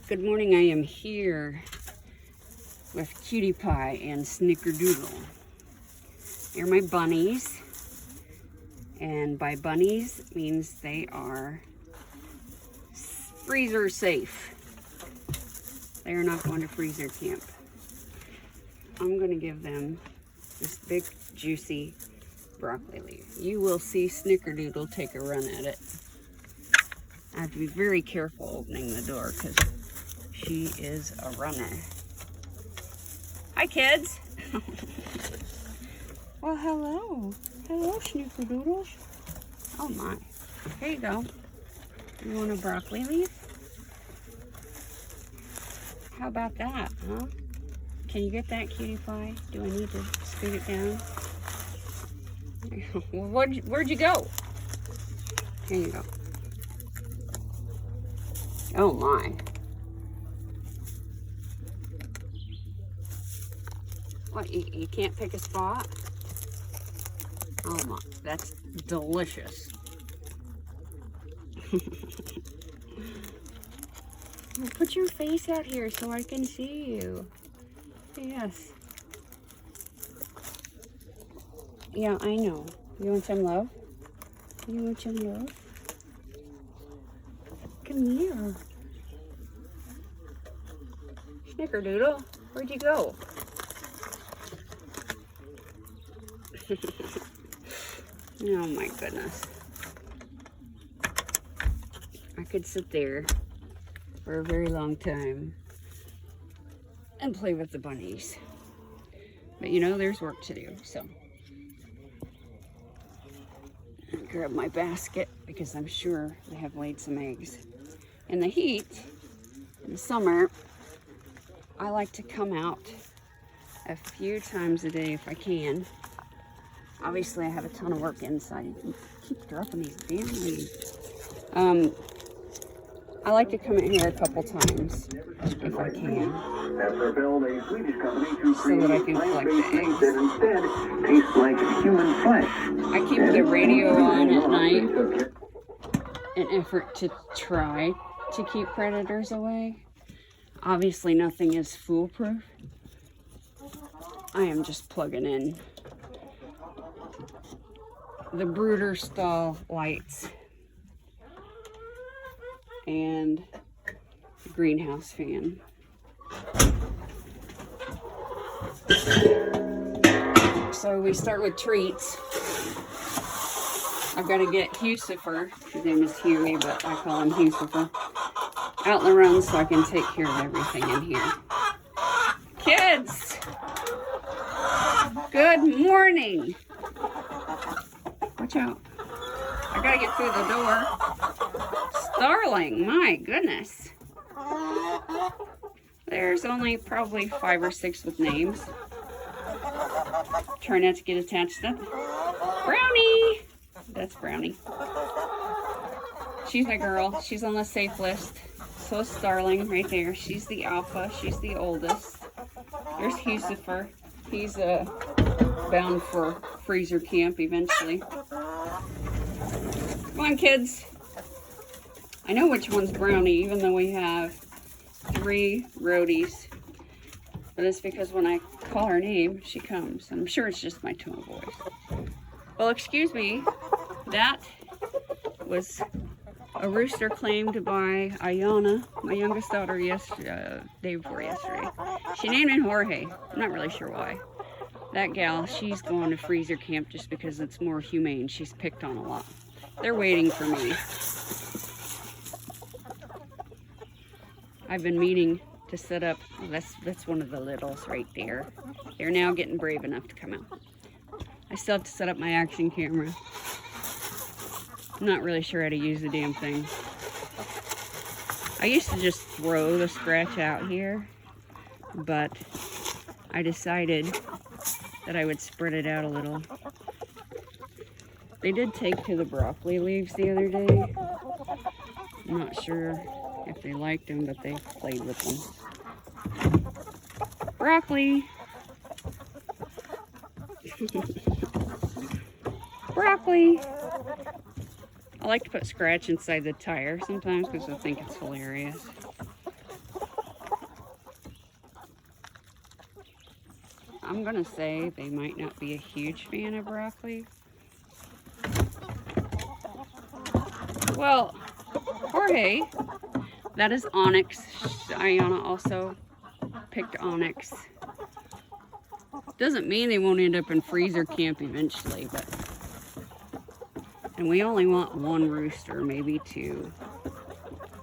Good morning. I am here with Cutie Pie and Snickerdoodle. They're my bunnies, and by bunnies means they are freezer safe. They are not going to freezer camp. I'm going to give them this big juicy broccoli leaf. You will see Snickerdoodle take a run at it. I have to be very careful opening the door because she is a runner. Hi, kids. Well, hello. Hello, Snickerdoodles. Oh, my. Here you go. You want a broccoli leaf? How about that, huh? Can you get that, Cutie Pie? Do I need to scoot it down? Well, where'd you go? Here you go. Oh, my. What, you can't pick a spot? Oh my, that's delicious. Well, put your face out here so I can see you. Yes. Yeah, I know. You want some love? You want some love? Come here. Snickerdoodle, where'd you go? Oh my goodness. I could sit there for a very long time and play with the bunnies. But you know, there's work to do, so. I'll grab my basket because I'm sure they have laid some eggs. In the heat, in the summer, I like to come out a few times a day if I can. Obviously, I have a ton of work inside. You keep dropping these damn leaves. I like to come in here a couple times if I can, so that I can collect the eggs. Tastes like human flesh. I keep the radio on at night in an effort to try to keep predators away. Obviously, nothing is foolproof. I am just plugging in the brooder stall lights and the greenhouse fan. So we start with treats. I've got to get Hucifer, his name is Huey, but I call him Hucifer, out in the run so I can take care of everything in here. Kids, good morning. Watch out. I gotta get through the door. Starling, my goodness. There's only probably 5 or 6 with names. Try not to get attached to them. Brownie! That's Brownie. She's my girl. She's on the safe list. So is Starling right there. She's the alpha. She's the oldest. There's Hucifer. He's bound for freezer camp eventually. Come on, kids. I know which one's Brownie, even though we have 3 roadies. But it's because when I call her name, she comes. I'm sure it's just my tone of voice. Well, excuse me. That was a rooster claimed by Ayana, my youngest daughter, day before yesterday. She named him Jorge. I'm not really sure why. That gal, she's going to freezer camp just because it's more humane. She's picked on a lot. They're waiting for me. I've been meaning to set up, that's one of the littles right there. They're now getting brave enough to come out. I still have to set up my action camera. I'm not really sure how to use the damn thing. I used to just throw the scratch out here, but I decided that I would spread it out a little. They did take to the broccoli leaves the other day. I'm not sure if they liked them, but they played with them. Broccoli! Broccoli! I like to put scratch inside the tire sometimes because I think it's hilarious. I'm gonna say they might not be a huge fan of broccoli. Well, Jorge, that is onyx. Ayana also picked onyx. Doesn't mean they won't end up in freezer camp eventually, but... And we only want one rooster, maybe two.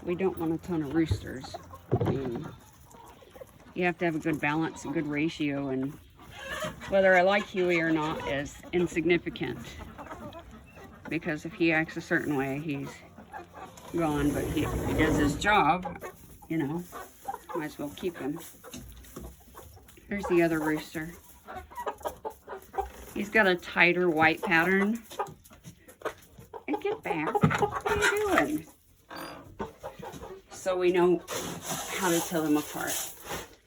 We don't want a ton of roosters. You have to have a good balance, a good ratio, and whether I like Huey or not is insignificant. Because if he acts a certain way, he's gone, but he does his job, you know, might as well keep him. Here's the other rooster. He's got a tighter white pattern. And get back. What are you doing? So we know how to tell them apart.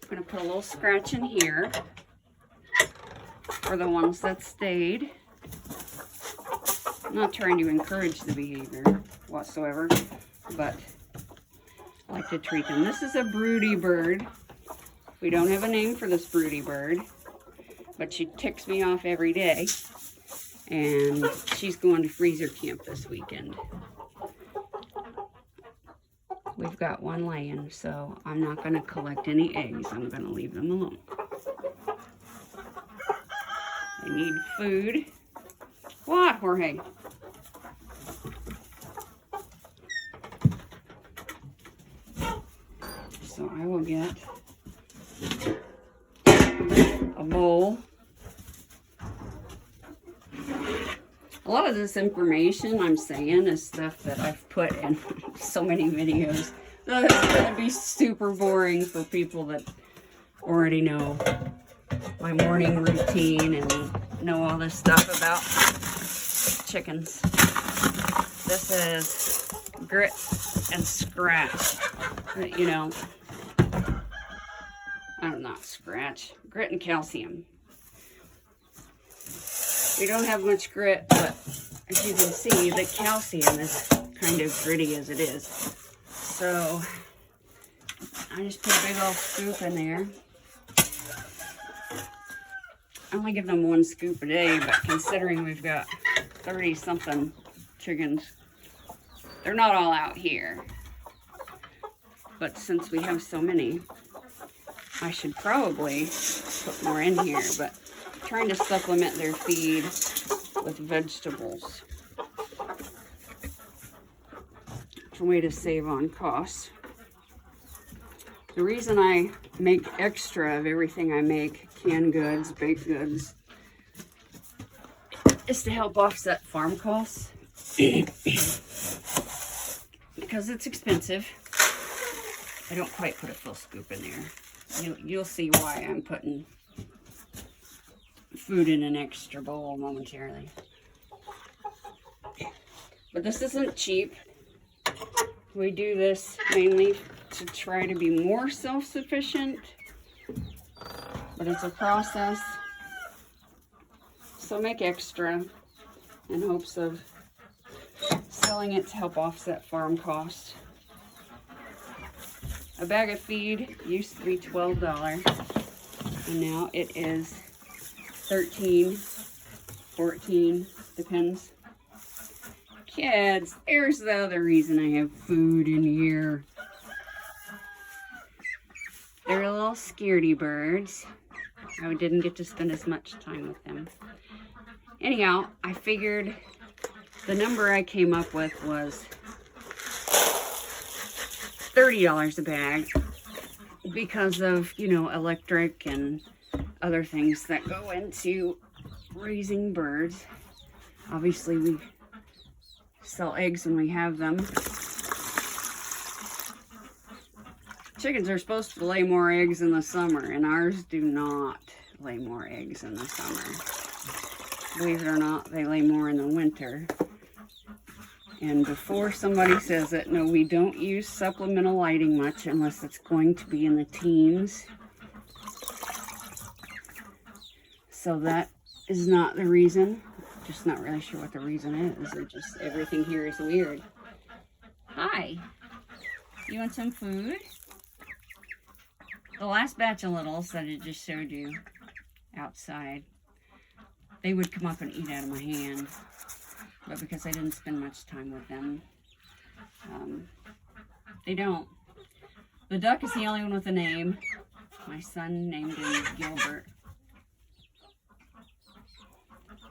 I'm going to put a little scratch in here for the ones that stayed. I'm not trying to encourage the behavior whatsoever, but I like to treat them. This is a broody bird. We don't have a name for this broody bird, but she ticks me off every day, and she's going to freezer camp this weekend. We've got one laying, so I'm not going to collect any eggs. I'm going to leave them alone. They need food. What, Jorge? So I will get a bowl. A lot of this information I'm saying is stuff that I've put in so many videos. So it's going to be super boring for people that already know my morning routine and know all this stuff about chickens. This is grit and scratch. You know, not scratch, grit and calcium. We don't have much grit, but as you can see, the calcium is kind of gritty as it is. So I just put a big old scoop in there. I only give them 1 scoop a day, but considering we've got 30 something chickens, they're not all out here. But since we have so many, I should probably put more in here, but I'm trying to supplement their feed with vegetables. It's a way to save on costs. The reason I make extra of everything I make, canned goods, baked goods, is to help offset farm costs. Because it's expensive. I don't quite put a full scoop in there. You'll see why I'm putting food in an extra bowl momentarily. But this isn't cheap. We do this mainly to try to be more self-sufficient, but it's a process. So make extra in hopes of selling it to help offset farm costs. A bag of feed used to be $12, and now it is $13, $14, depends. Kids, there's the other reason I have food in here. They're little scaredy birds. I didn't get to spend as much time with them. Anyhow, I figured the number I came up with was $30 a bag because of, you know, electric and other things that go into raising birds. Obviously, we sell eggs when we have them. Chickens are supposed to lay more eggs in the summer, and ours do not lay more eggs in the summer. Believe it or not, they lay more in the winter. And before somebody says it, no, we don't use supplemental lighting much unless it's going to be in the teens. So that is not the reason. Just not really sure what the reason is. Or just everything here is weird. Hi. You want some food? The last batch of littles that I just showed you, outside, they would come up and eat out of my hand. But because I didn't spend much time with them, they don't. The duck is the only one with a name. My son named him Gilbert.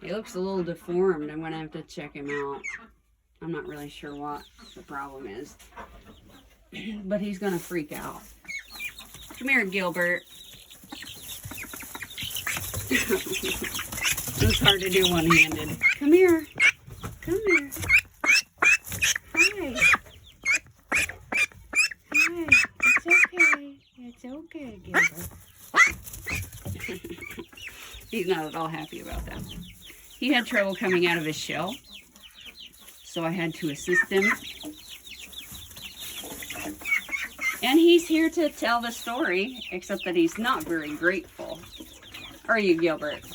He looks a little deformed. I'm going to have to check him out. I'm not really sure what the problem is. But he's going to freak out. Come here, Gilbert. It's hard to do one-handed. Come here. Come here. Hi. Hi. It's okay. It's okay, Gilbert. He's not at all happy about that. He had trouble coming out of his shell, so I had to assist him. And he's here to tell the story, except that he's not very grateful. Are you, Gilbert?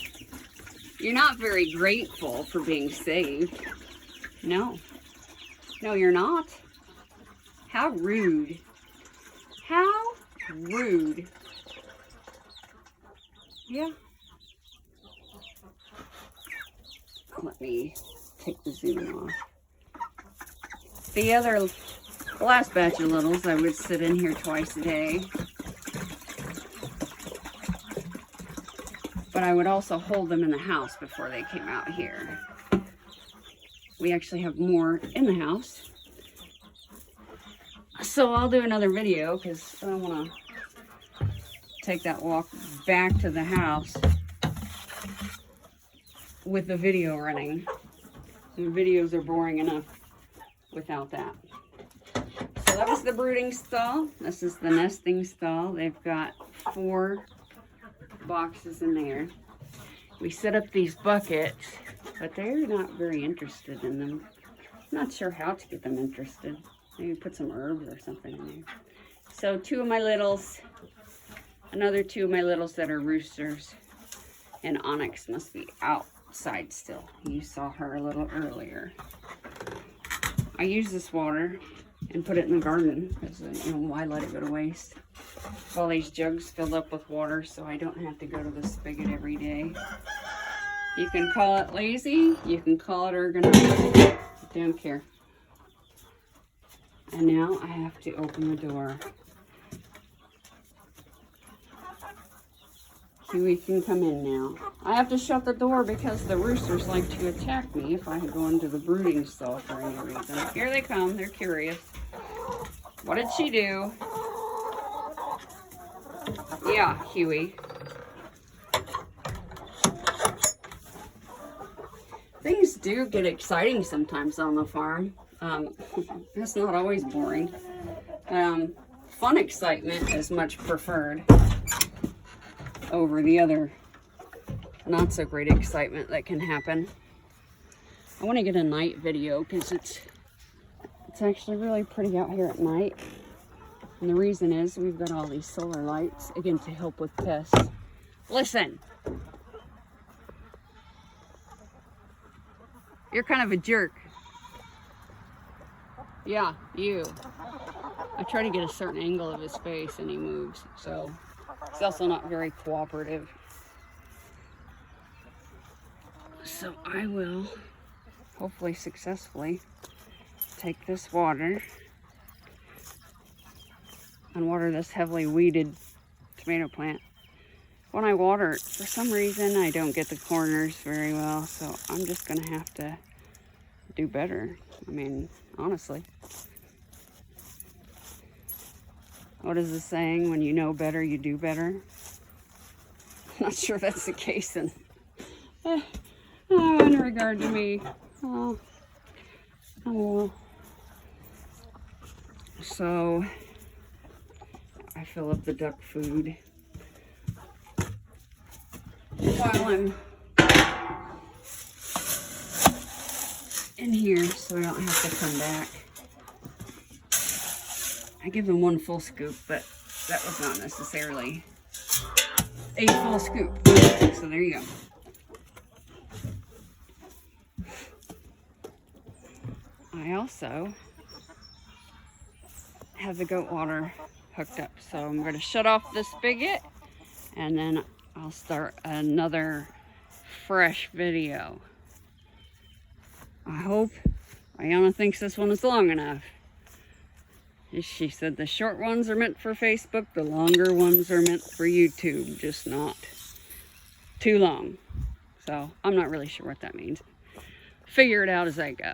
You're not very grateful for being saved. No. No, you're not. How rude. How rude. Yeah. Let me take the zoom off. The last batch of littles, I would sit in here twice a day. But I would also hold them in the house before they came out here. We actually have more in the house. So I'll do another video because I don't want to take that walk back to the house with the video running. The videos are boring enough without that. So that was the brooding stall. This is the nesting stall. They've got 4 boxes in there. We set up these buckets, but they're not very interested in them. I'm not sure how to get them interested. Maybe put some herbs or something in there. So 2 of my littles, another 2 of my littles that are roosters, and Onyx must be outside still. You saw her a little earlier. I use this water and put it in the garden because, you know, why let it go to waste? All these jugs filled up with water so I don't have to go to the spigot every day. You can call it lazy, you can call it ergonomic. I don't care. And now I have to open the door. Huey can come in now. I have to shut the door because the roosters like to attack me if I go into the brooding stall for any reason. Here they come, they're curious. What did she do? Yeah, Huey. Things do get exciting sometimes on the farm. It's not always boring. Fun excitement is much preferred over the other not so great excitement that can happen. I want to get a night video because it's actually really pretty out here at night. And the reason is we've got all these solar lights, again, to help with pests. Listen. You're kind of a jerk. Yeah, you. I try to get a certain angle of his face and he moves, so he's also not very cooperative. So I will, hopefully successfully, take this water and water this heavily weeded tomato plant. When I water it, for some reason, I don't get the corners very well, so I'm just gonna have to do better. I mean, honestly. What is the saying? When you know better, you do better? I'm not sure that's the case in regard to me. Oh. So, I fill up the duck food while I'm in here so I don't have to come back. I give them 1 full scoop, but that was not necessarily a full scoop. So there you go. I also have the goat water hooked up, so I'm going to shut off the spigot and then I'll start another fresh video. I hope Ayana thinks this one is long enough. She said the short ones are meant for Facebook, the longer ones are meant for YouTube, just not too long. So I'm not really sure what that means. Figure it out as I go.